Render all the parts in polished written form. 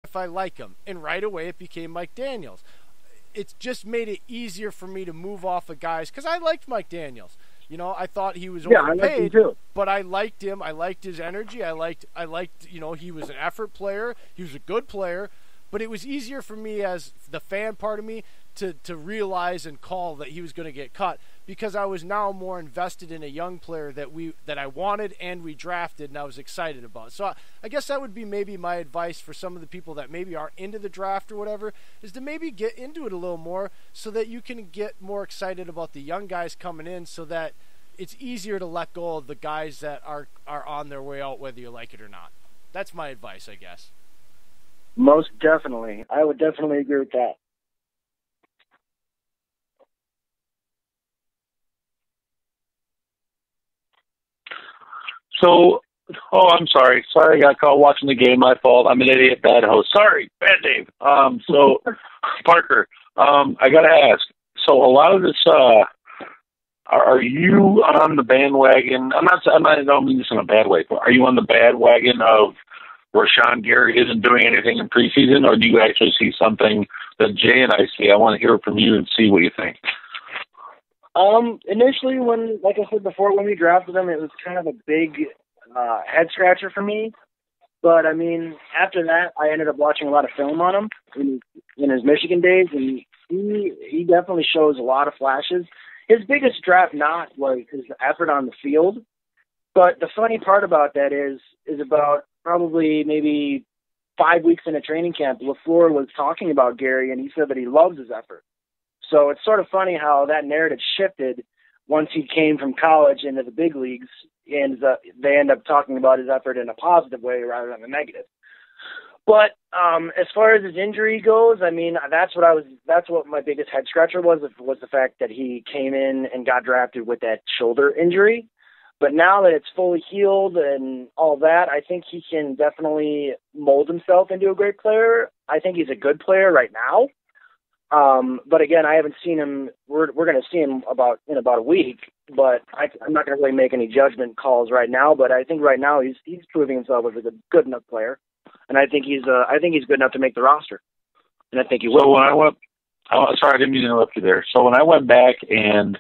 if I like him. And right away it became Mike Daniels. It just made it easier for me to move off of guys because I liked Mike Daniels. You know, I thought he was overpaid, I liked him too. but I liked him. I liked his energy. I liked. You know, he was an effort player. He was a good player. But it was easier for me as the fan part of me to realize and call that he was going to get cut because I was now more invested in a young player that I wanted and we drafted and I was excited about. So I guess that would be maybe my advice for some of the people that maybe are into the draft or whatever, is to maybe get into it a little more so that you can get more excited about the young guys coming in so that it's easier to let go of the guys that are on their way out whether you like it or not. That's my advice, I guess. Most definitely. I would definitely agree with that. So, I'm sorry. Sorry I got caught watching the game. My fault. I'm an idiot, bad host. Sorry, bad Dave. So, Parker, I got to ask. So, a lot of this, are you on the bandwagon? I don't mean this in a bad way, but are you on the bandwagon of Rashawn Gary isn't doing anything in preseason, or do you actually see something that Jay and I see? I want to hear it from you and see what you think. Initially, like I said before, when we drafted him, it was kind of a big head scratcher for me. But I mean, after that, I ended up watching a lot of film on him in his Michigan days, and he definitely shows a lot of flashes. His biggest draft knot was his effort on the field. But the funny part about that is about probably maybe 5 weeks into training camp, LaFleur was talking about Gary, and he said that he loves his effort. So it's sort of funny how that narrative shifted once he came from college into the big leagues, and they end up talking about his effort in a positive way rather than a negative. But as far as his injury goes, I mean, that's what my biggest head scratcher was the fact that he came in and got drafted with that shoulder injury. But now that it's fully healed and all that, I think he can definitely mold himself into a great player. I think he's a good player right now. But again, I haven't seen him. We're going to see him in about a week. But I'm not going to really make any judgment calls right now. But I think right now he's proving himself as a good enough player, and I think he's good enough to make the roster. And I think he will. So when I went, sorry, I didn't mean to interrupt you there. So when I went back and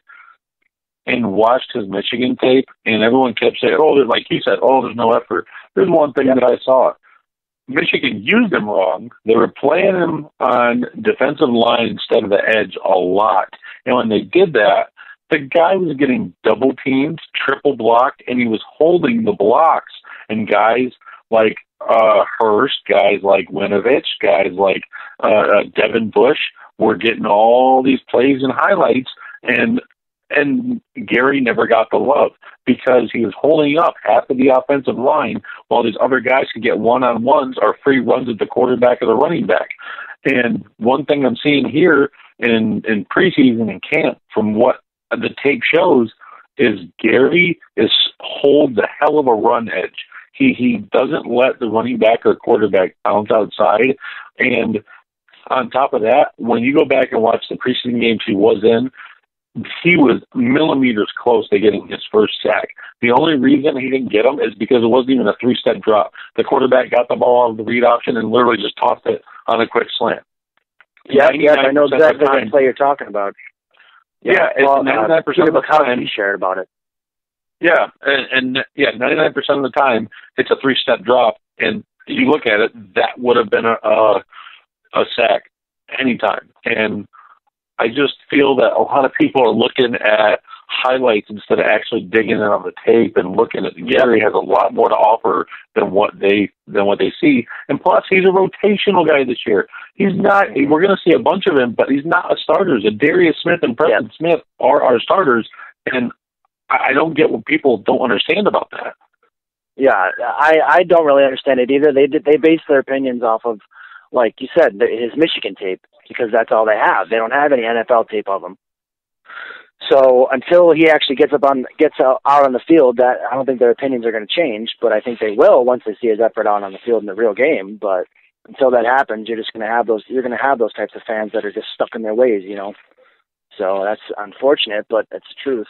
watched his Michigan tape, and everyone kept saying, like you said, there's no effort. There's one thing that I saw. Michigan used him wrong. They were playing him on defensive line instead of the edge a lot. And when they did that, the guy was getting double teamed, triple blocked, and he was holding the blocks. And guys like Hurst, guys like Winovich, guys like Devin Bush were getting all these plays and highlights, and Gary never got the love because he was holding up half of the offensive line while these other guys could get one-on-ones or free runs at the quarterback or the running back. And one thing I'm seeing here in preseason and camp from what the tape shows is Gary holds a hell of a run edge. He doesn't let the running back or quarterback bounce outside. And on top of that, when you go back and watch the preseason games he was in, he was millimeters close to getting his first sack. The only reason he didn't get him is because it wasn't even a three-step drop. The quarterback got the ball out of the read option and literally just tossed it on a quick slant. Yeah, I know exactly what play you're talking about. Yeah, well, 99% of the time he shared about it. Yeah, and 99% of the time it's a three-step drop, and you look at it, that would have been a sack anytime. And I just feel that a lot of people are looking at highlights instead of actually digging in on the tape and looking at Gary has a lot more to offer than what they see. And plus, he's a rotational guy this year. He's not. We're going to see a bunch of him, but he's not a starter. Darius Smith and Preston Smith are our starters, and I don't get what people don't understand about that. Yeah, I don't really understand it either. They base their opinions off of, like you said, his Michigan tape, because that's all they have. They don't have any NFL tape of him. So until he actually gets out on the field, that I don't think their opinions are going to change. But I think they will once they see his effort out on the field in the real game. But until that happens, you're just going to have those. You're going to have those types of fans that are just stuck in their ways, you know. So that's unfortunate, but that's the truth.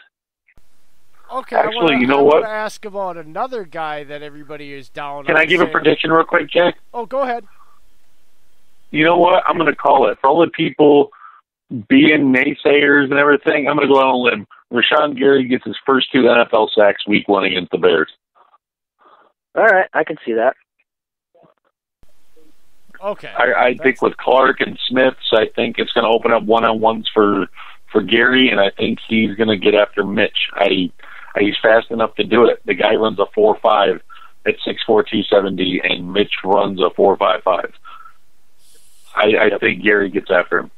Okay, actually, I what? want to ask about another guy that everybody is down on. Can I give a prediction real quick, Jack? Oh, go ahead. You know what? I'm going to call it. For all the people being naysayers and everything, I'm going to go out on a limb. Rashawn Gary gets his first 2 NFL sacks week 1 against the Bears. All right, I can see that. Okay. I think with Clark and Smiths, I think it's going to open up one-on-ones for Gary, and I think he's going to get after Mitch. He's fast enough to do it. The guy runs a 4.5 at 6'4", 270, and Mitch runs a 4.55. I think Gary gets after him.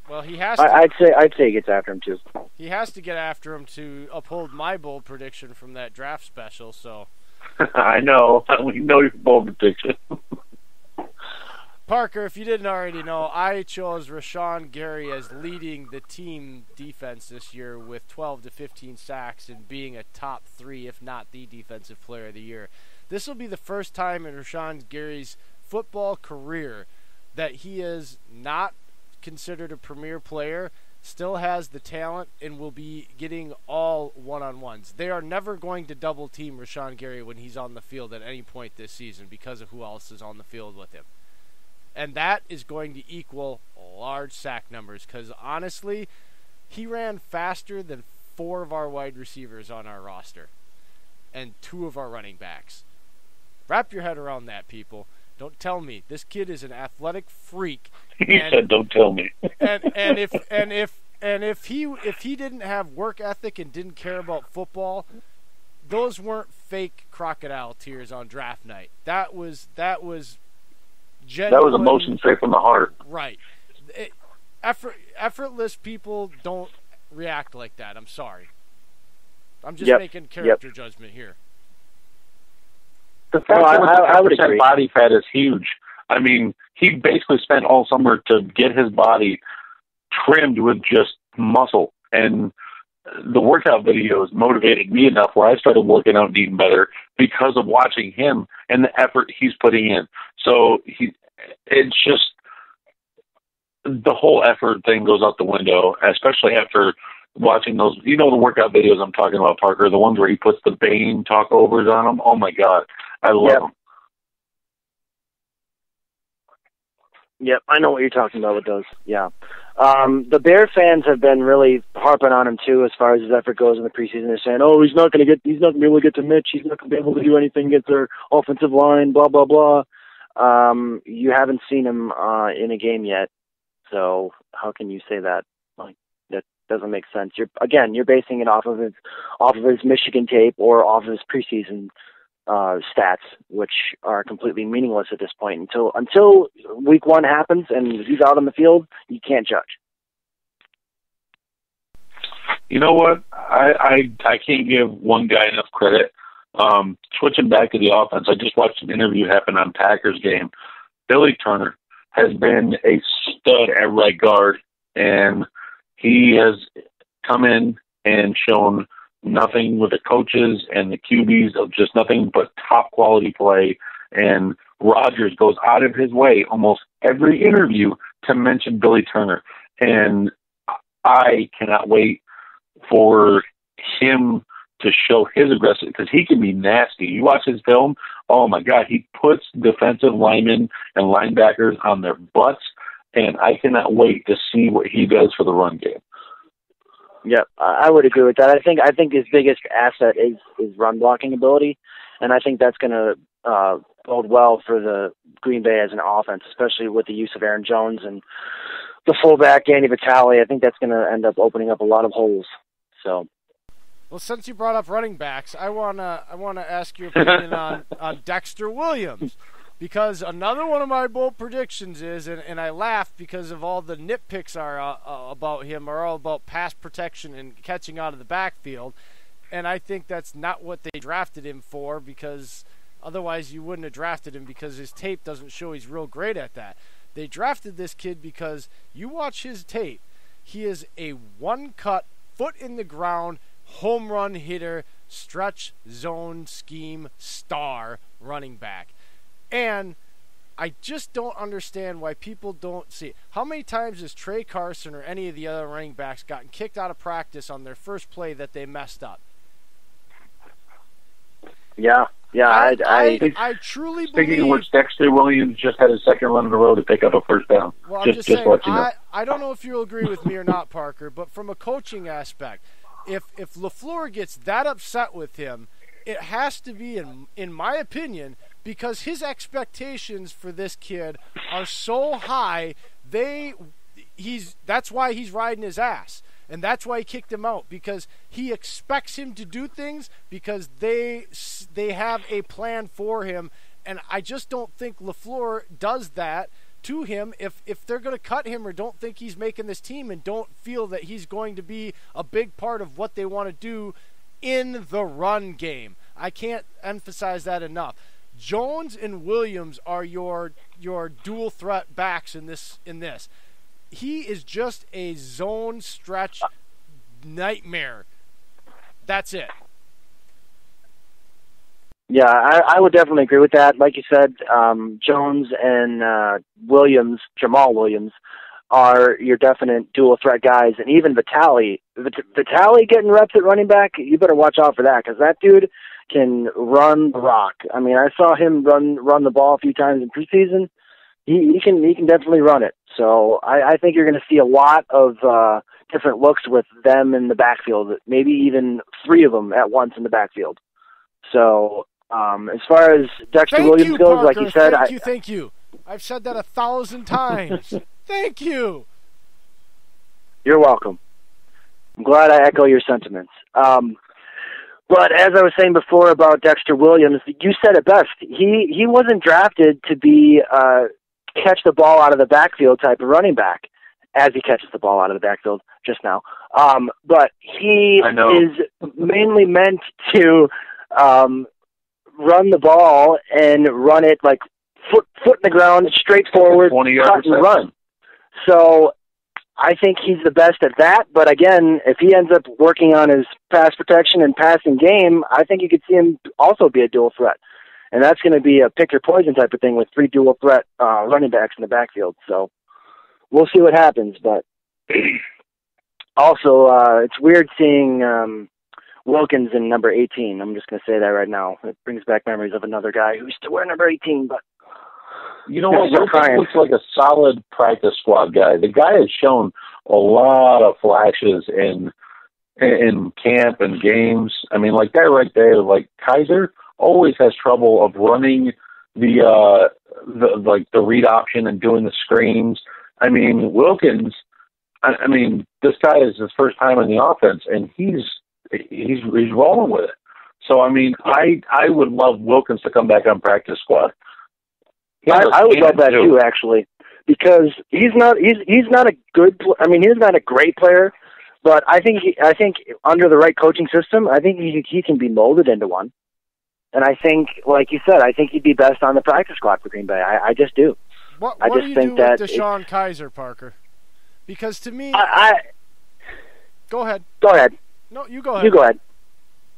Well, he has to. I'd say he gets after him too. He has to get after him to uphold my bold prediction from that draft special. So. I know. We know your bold prediction. Parker, if you didn't already know, I chose Rashawn Gary as leading the team defense this year with 12 to 15 sacks and being a top 3, if not the defensive player of the year. This will be the first time in Rashawn Gary's football career that he is not considered a premier player, still has the talent, and will be getting all one-on-ones. They are never going to double-team Rashawn Gary when he's on the field at any point this season because of who else is on the field with him. And that is going to equal large sack numbers because, honestly, he ran faster than 4 of our wide receivers on our roster and 2 of our running backs. Wrap your head around that, people. Don't tell me. This kid is an athletic freak. He said, "Don't tell me." and if he didn't have work ethic and didn't care about football, those weren't fake crocodile tears on draft night. That was genuine. That was emotion straight from the heart. Right. Effortless people don't react like that. I'm sorry. I'm just making character judgment here. The fact that with the 10% body fat is huge. I mean, he basically spent all summer to get his body trimmed with just muscle. And the workout videos motivated me enough where I started working out and eating better because of watching him and the effort he's putting in. So it's just the whole effort thing goes out the window, especially after watching those, the workout videos I'm talking about, Parker, the ones where he puts the Bane talkovers on them. Oh my God, I love them. Yep, I know what you're talking about with those. Yeah. The Bear fans have been really harping on him too as far as his effort goes in the preseason. They're saying, "Oh, he's not going to be able to get to Mitch. He's not going to be able to do anything against their offensive line." Blah blah blah. You haven't seen him in a game yet, so how can you say that? Like, that doesn't make sense. You're basing it off of his Michigan tape or off of his preseason stats, which are completely meaningless at this point. Until week 1 happens and he's out on the field, you can't judge. You know what? I can't give one guy enough credit. Switching back to the offense, I just watched an interview happen on Packers game. Billy Turner has been a stud at right guard, and he has come in and shown nothing with the coaches and the QBs of just nothing but top quality play. And Rodgers goes out of his way almost every interview to mention Billy Turner. And I cannot wait for him to show his aggressive, because he can be nasty. You watch his film, oh my God, he puts defensive linemen and linebackers on their butts, and I cannot wait to see what he does for the run game. Yep, I would agree with that. I think his biggest asset is his run blocking ability, and I think that's going to bode well for the Green Bay as an offense, especially with the use of Aaron Jones and the fullback Danny Vitale. I think that's going to end up opening up a lot of holes. So, well, since you brought up running backs, I wanna ask your opinion on Dexter Williams. Because another one of my bold predictions is, and I laugh because of all the nitpicks about him are all about pass protection and catching out of the backfield. And I think that's not what they drafted him for, because otherwise you wouldn't have drafted him, because his tape doesn't show he's real great at that. They drafted this kid because you watch his tape. He is a one-cut, foot in the ground, home run hitter, stretch zone scheme star running back. And I just don't understand why people don't see it. How many times has Trey Carson or any of the other running backs gotten kicked out of practice on their first play that they messed up? Yeah. I truly Speaking of believe. which, Dexter Williams just had his second run in a row to pick up a first down. Well, I'm just saying, let you know. I don't know if you'll agree with me or not, Parker, but from a coaching aspect, if LaFleur gets that upset with him, it has to be, in my opinion, because his expectations for this kid are so high. That's why he's riding his ass. And that's why he kicked him out, because he expects him to do things because they have a plan for him. And I just don't think LaFleur does that to him if they're going to cut him or don't think he's making this team and don't feel that he's going to be a big part of what they want to do in the run game. I can't emphasize that enough. Jones and Williams are your dual threat backs in this. He is just a zone stretch nightmare. That's it. Yeah, I would definitely agree with that. Like you said, Jones and Jamal Williams, are your definite dual threat guys. And even Vitale getting reps at running back, you better watch out for that, because that dude can run the rock. I mean, I saw him run the ball a few times in preseason. He can definitely run it. So I think you're going to see a lot of different looks with them in the backfield, maybe even three of them at once in the backfield. So as far as Dexter Williams goes, Parker, like you said, thank you. I've said that 1,000 times. Thank you. You're welcome. I'm glad I echo your sentiments. But as I was saying before about Dexter Williams, you said it best. He wasn't drafted to be catch the ball out of the backfield type of running back, as he catches the ball out of the backfield just now. But he is mainly meant to run the ball and run it like foot in the ground, straightforward, cut and run. So I think he's the best at that. But again, if he ends up working on his pass protection and passing game, I think you could see him also be a dual threat. And that's going to be a pick your poison type of thing with three dual threat running backs in the backfield. So we'll see what happens. But also, it's weird seeing Wilkins in number 18. I'm just going to say that right now. It brings back memories of another guy who used to wear number 18. But you know what? Wilkins looks like a solid practice squad guy. The guy has shown a lot of flashes in camp and games. I mean, like that right there, like Kaiser always has trouble of running the read option and doing the screens. I mean, Wilkins, I mean, this guy is his first time in the offense, and he's rolling with it. So, I mean, I would love Wilkins to come back on practice squad. I would love that too, actually, because he's not a good. I mean, he's not a great player, but I think under the right coaching system, I think he can be molded into one. And I think, like you said, I think he'd be best on the practice squad for Green Bay. I just do. What do you do with Deshaun Kaiser, Parker? Because to me, go ahead. Go ahead. No, you go ahead. You go ahead.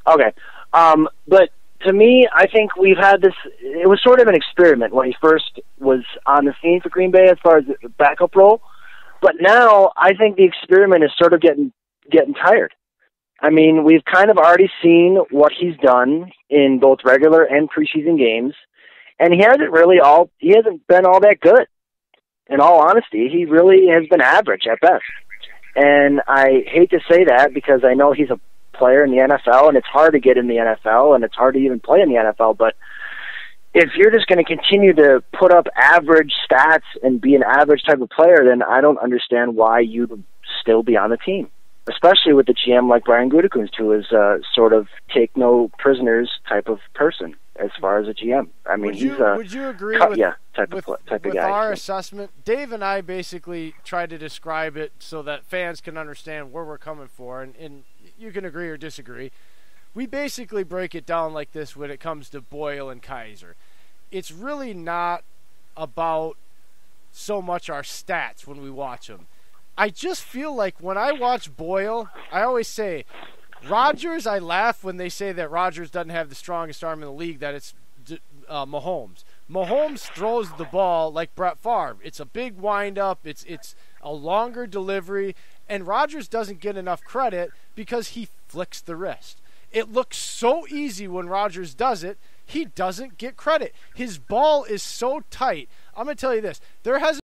Okay. But to me, I think we've had this. It was sort of an experiment when he first was on the scene for Green Bay as far as the backup role. But now I think the experiment is sort of getting tired. I mean, we've kind of already seen what he's done in both regular and preseason games, and he hasn't been all that good. In all honesty, he really has been average at best. And I hate to say that because I know he's a player in the NFL, and it's hard to get in the NFL, and it's hard to even play in the NFL. But if you're just going to continue to put up average stats and be an average type of player, then I don't understand why you'd still be on the team, especially with the GM like Brian Gutekunst, who is sort of take no prisoners type of person as far as a GM. I mean, would you agree type of guy. Our assessment? Dave and I basically tried to describe it so that fans can understand where we're coming from, and you can agree or disagree. We basically break it down like this when it comes to Boyle and Kaiser. It's really not about so much our stats when we watch them. I just feel like when I watch Boyle, I always say, Rodgers, I laugh when they say that Rodgers doesn't have the strongest arm in the league, that it's Mahomes. Mahomes throws the ball like Brett Favre. It's a big wind-up. It's a longer delivery. And Rodgers doesn't get enough credit because he flicks the wrist. It looks so easy when Rodgers does it. He doesn't get credit. His ball is so tight. I'm going to tell you this. There hasn't